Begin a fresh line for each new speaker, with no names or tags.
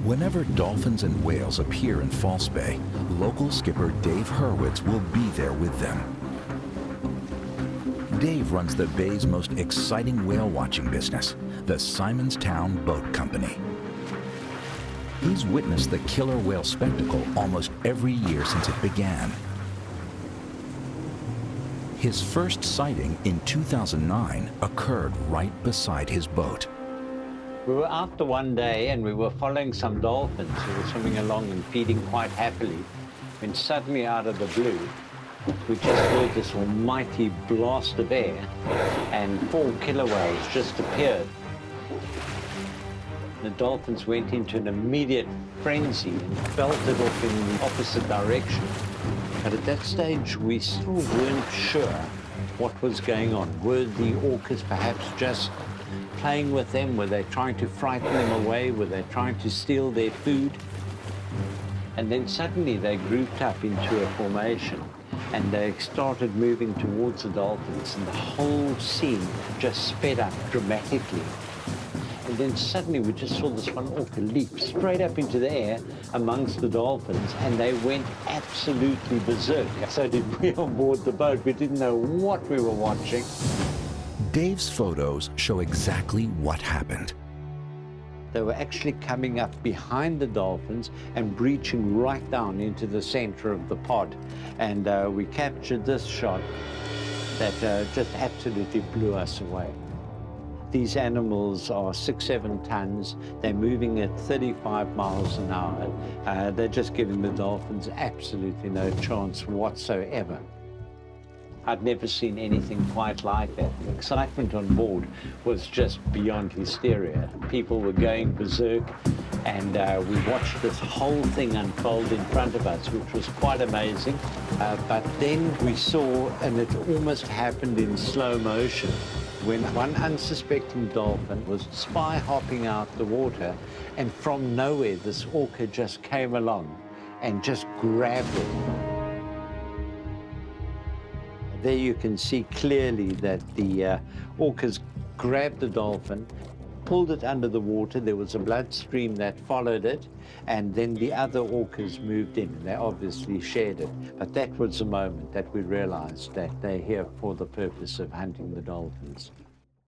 Whenever dolphins and whales appear in False Bay, local skipper Dave Hurwitz will be there with them. Dave runs the bay's most exciting whale watching business, the Simonstown Boat Company. He's witnessed the killer whale spectacle almost every year since it began. His first sighting in 2009 occurred right beside his boat.
We were out the one day and we were following some dolphins who were swimming along and feeding quite happily, when suddenly out of the blue, we just heard this almighty blast of air and 4 killer whales just appeared. The dolphins went into an immediate frenzy and belted off in the opposite direction. But at that stage, we still weren't sure what was going on. Were the orcas perhaps just playing with them? Were they trying to frighten them away? Were they trying to steal their food? And then suddenly they grouped up into a formation and they started moving towards the dolphins, and the whole scene just sped up dramatically. And then suddenly we just saw this one orca leap straight up into the air amongst the dolphins, and they went absolutely berserk. So did we on board the boat. We didn't know what we were watching.
Dave's photos show exactly what happened.
They were actually coming up behind the dolphins and breaching right down into the center of the pod. And we captured this shot that just absolutely blew us away. These animals are 6-7 tons. They're moving at 35 miles an hour. They're just giving the dolphins absolutely no chance whatsoever. I'd never seen anything quite like that. The excitement on board was just beyond hysteria. People were going berserk, and we watched this whole thing unfold in front of us, which was quite amazing. But then we saw, and it almost happened in slow motion, when one unsuspecting dolphin was spy hopping out the water, and from nowhere this orca just came along and just grabbed it. There you can see clearly that the orcas grabbed the dolphin, pulled it under the water. There was a bloodstream that followed it, and then the other orcas moved in. They obviously shared it. But that was the moment that we realized that they're here for the purpose of hunting the dolphins.